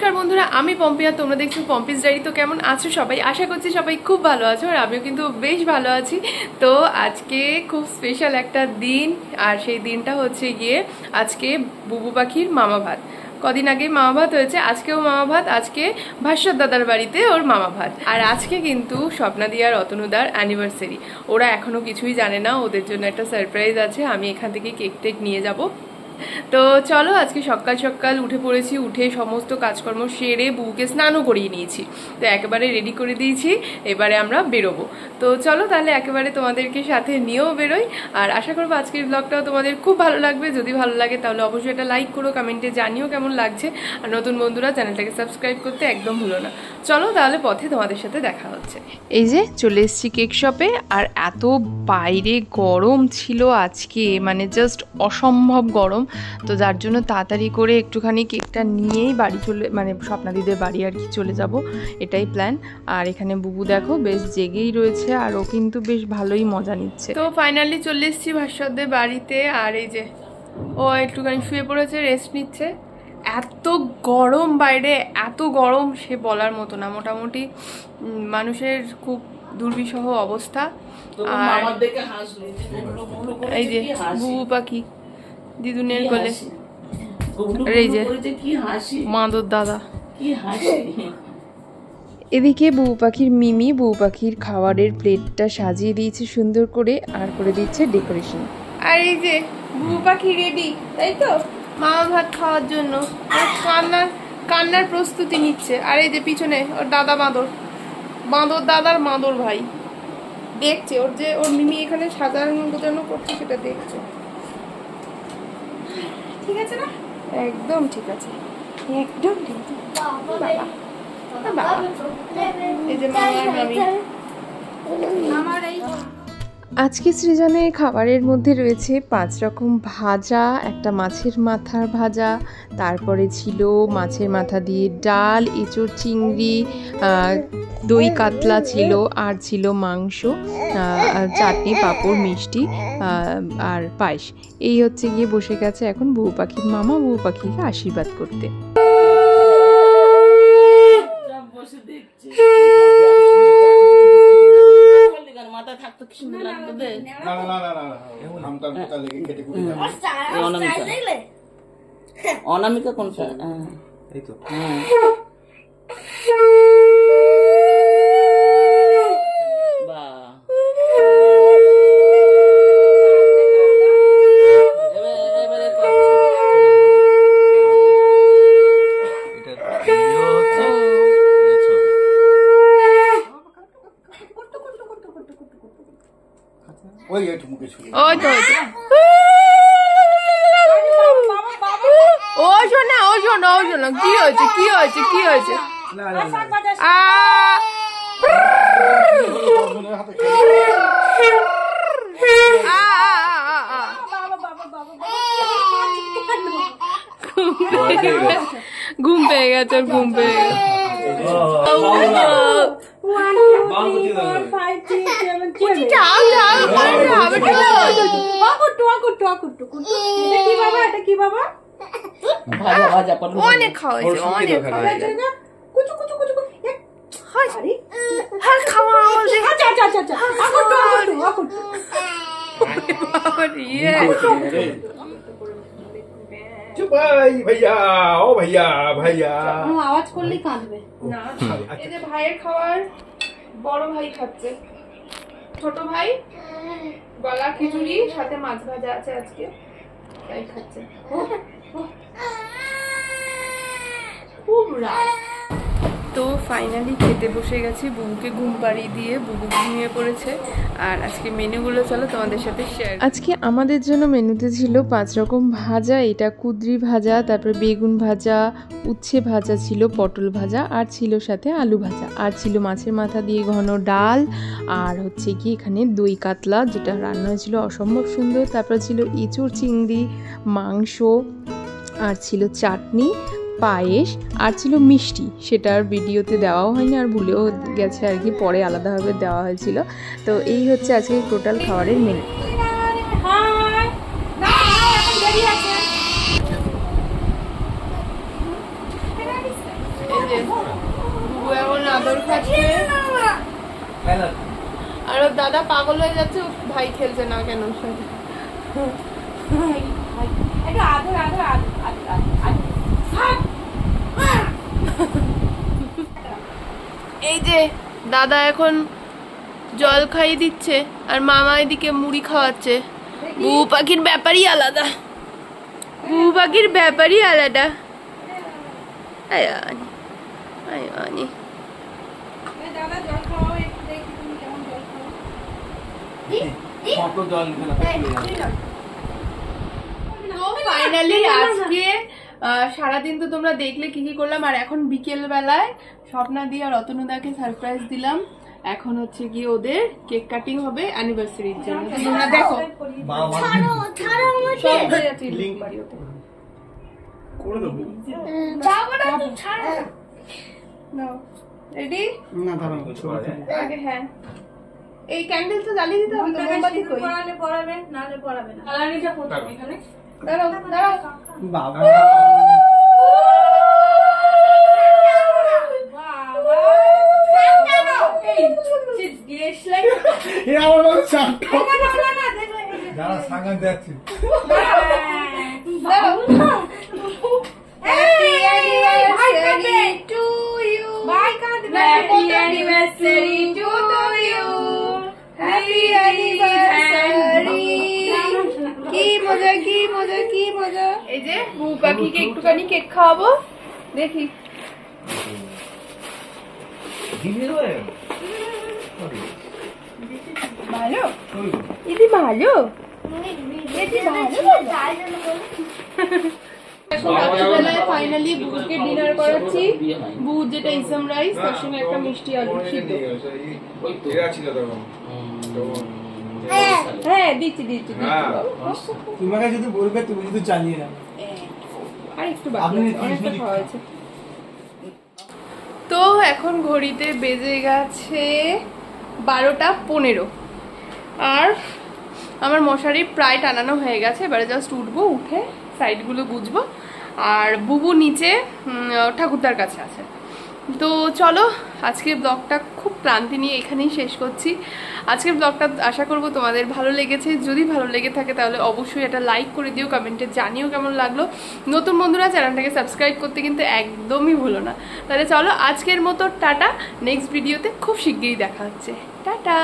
নমস্কার বন্ধুরা, আমি পম্পিয়া, তোমরা দেখছো পম্পিস ডায়েরি। তো কেমন আছো সবাই? আশা করছি সবাই খুব ভালো আছো, আর আমিও কিন্তু বেশ ভালো আছি। তো আজকে খুব স্পেশাল একটা দিন, আর সেই দিনটা হচ্ছে গিয়ে আজকে বুবু পাখির মামা ভাত। কদিন আগে মামা ভাত হয়েছে, আজকেও মামা ভাত। আজকে ভাস্বর দাদার বাড়িতে ওর মামা ভাত। আর আজকে কিন্তু স্বপ্নাদি আর অতনুদার অ্যানিভার্সারি। ওরা এখনো কিছুই জানে না, ওদের জন্য একটা সারপ্রাইজ আছে। আমি এখান থেকে কেক টেক নিয়ে যাব। তো চলো, আজকে সকাল সকাল উঠে পড়েছি, উঠে সমস্ত কাজকর্ম সেরে বুকে স্নানও করিয়ে নিয়েছি। তো একেবারে রেডি করে দিয়েছি, এবারে আমরা বেরোবো। তো চলো তাহলে একেবারে তোমাদেরকে সাথে নিয়েও বেরোই। আর আশা করবো আজকের ব্লগটাও তোমাদের খুব ভালো লাগবে। যদি ভালো লাগে তাহলে অবশ্যই একটা লাইক করো, কমেন্টে জানিও কেমন লাগছে। আর নতুন বন্ধুরা চ্যানেলটাকে সাবস্ক্রাইব করতে একদম ভুলো না। চলো তাহলে পথে তোমাদের সাথে দেখা হচ্ছে। এই যে চলে এসেছি কেক শপে। আর এত বাইরে গরম ছিল আজকে, মানে জাস্ট অসম্ভব গরম। তো যার জন্য তাড়াতাড়ি করে একটুখানি কেকটা নিয়েই বাড়ি মানে স্বপ্নাদিদের বাড়ি আর কি চলে যাব, এটাই প্ল্যান। আর এখানে বুবু দেখো বেশ জেগেই রয়েছে, আর ও কিন্তু বেশ ভালোই মজা নিচ্ছে। তো ফাইনালি চলে এসেছি ভাস্বরদের বাড়িতে। আর এই যে ও একটুখানি শুয়ে পড়েছে, রেস্ট নিচ্ছে। এত গরম বাইরে, এত গরম সে বলার মতো না। মোটামুটি মানুষের খুব দুর্বিষহ অবস্থা। আর এই যে বুবু পাখি দিদুনের কোলে, এই যে মাদর দাদা। এদিকে বুবু পাখির মিমি বুবু পাখির খাবারের প্লেটটা সাজিয়ে দিয়েছে সুন্দর করে, আর করে দিচ্ছে ডেকোরেশন। আর এই যে বুবু পাখি রেডি, তাই তো মামা ভাত খাওয়ার জন্য কান্নার প্রস্তুতি নিচ্ছে। আর এই যে পিছনে ওর দাদা বাঁদর দাদার মাদর ভাই দেখছে ওর মিমি এখানে সাজানো গোছানো করছে, সেটা দেখছে। ঠিক আছে না? একদম ঠিক আছে, একদম ঠিক আছে। এই যে আজকে সৃজনের খাবারের মধ্যে রয়েছে 5 রকম ভাজা, একটা মাছের মাথার ভাজা, তারপরে ছিল মাছের মাথা দিয়ে ডাল, এঁচোড় চিংড়ি, দই কাতলা ছিল, আর ছিল মাংস, চাটনি, পাঁপড়, মিষ্টি আর পায়েস। এই হচ্ছে গিয়ে বসে গেছে এখন বুবু পাখির মামা বুবু পাখিকে আশীর্বাদ করতে। অনামিকা কোনটা? এই তো কি হয়েছে? ঘুম পেয়ে গেছে, ঘুম পেয়ে গেছে। অনেক খাওয়া হয়েছে, অনেক भैया ओ भैया भैया आवाज করলেই কাঁদবে না। এই যে ভাইয়ের খাবার বড় ভাই খাচ্ছে, ছোট ভাই গলা খিচুড়ি সাথে মাছ ভাজা আছে আজকে, তাই খাচ্ছে। খুব রাত। তো ফাইনালি খেতে বসে গেছি, বুবুকে ঘুম পাড়িয়ে দিয়ে বুবু ঘুমিয়ে পড়েছে। আর আজকে মেনুগুলো চলো তোমাদের সাথে শেয়ার। আজকে আমাদের জন্য মেনুতে ছিল 5 রকম ভাজা, এটা কুদরি ভাজা, তারপরে বেগুন ভাজা, উচ্ছে ভাজা ছিল, পটল ভাজা, আর ছিল সাথে আলু ভাজা, আর ছিল মাছের মাথা দিয়ে ঘন ডাল, আর হচ্ছে কি এখানে দই কাতলা যেটা রান্না হয়েছিল অসম্ভব সুন্দর, তারপরে ছিল এঁচোড় চিংড়ি, মাংস, আর ছিল চাটনি, পায়েস, আর ছিল মিষ্টি। সেটার ভিডিওতে দেওয়াও হয়নি, আর ভুলেও গেছে আর কি, পরে আলাদাভাবে দেওয়া হয়েছিল। তো এই হচ্ছে আজকে টোটাল খাবারের মেনু। আদর খাচ্ছে আর ওর দাদা পাগল হয়ে যাচ্ছে, ও ভাই খেলছে না কেন ওর সাথে। এই যে দাদা এখন জল খাইয়ে দিচ্ছে আর মামা এদিকে মুড়ি খাওয়াচ্ছে। বুবু পাখির ব্যাপারই আলাদা, বুবু পাখির ব্যাপারই আলাদা। ফাইনালি আজকে সারাদিন তো তোমরা দেখলে কি কি করলাম, আর এখন বিকেল বেলায় স্বপ্না দি আর অতনুদাকে সারপ্রাইজ দিলাম। এখন হচ্ছে কি ওদের কেক কাটিং হবে অ্যানিভার্সারির জন্য, তোমরা দেখো। রেডি? আগে হ্যাঁ, এই ক্যান্ডেল তো জ্বালিয়ে দিতে হবে তো, মোমবাতি কই? পড়াবে না পড়াবে না, জ্বালানিটা করতে এখানে। দাঁড়াও দাঁড়াও বাবা, এই যে বুবু পাখিকে একটুখানি কেক খাওয়াবো, দেখি। ভালো ইদি, ভালো ফাইনালি বুবুকে ডিনার করাচ্ছি। বুবু যেটা ইসম রাইস, তার সঙ্গে একটা মিষ্টি আলু সিদ্ধ। হ্যাঁ দিচ্ছি দিচ্ছি তোমাকে যদি বলবে তুমি যদি চালিয়ে নাও, আর একটু বাকি অনেকটা খাওয়া হয়েছে। তো এখন ঘড়িতে বেজে গেছে 12:15 আর আমার মশারি প্রায় টানানো হয়ে গেছে। এবারে জাস্ট উঠবো, উঠে সাইডগুলো গুজবো, আর বুবু নিচে ঠাকুরদার কাছে আছে। তো চলো আজকের ব্লগটা খুব ক্লান্তি নিয়ে এখানেই শেষ করছি। আজকের ব্লগটা আশা করব তোমাদের ভালো লেগেছে। যদি ভালো লেগে থাকে তাহলে অবশ্যই এটা লাইক করে দিও, কমেন্টে জানিও কেমন লাগলো। নতুন বন্ধুরা চ্যানেলটাকে সাবস্ক্রাইব করতে কিন্তু একদমই ভুলো না। তাহলে চলো আজকের মতো টাটা, নেক্সট ভিডিওতে খুব শিগগিরই দেখা হচ্ছে। টাটা।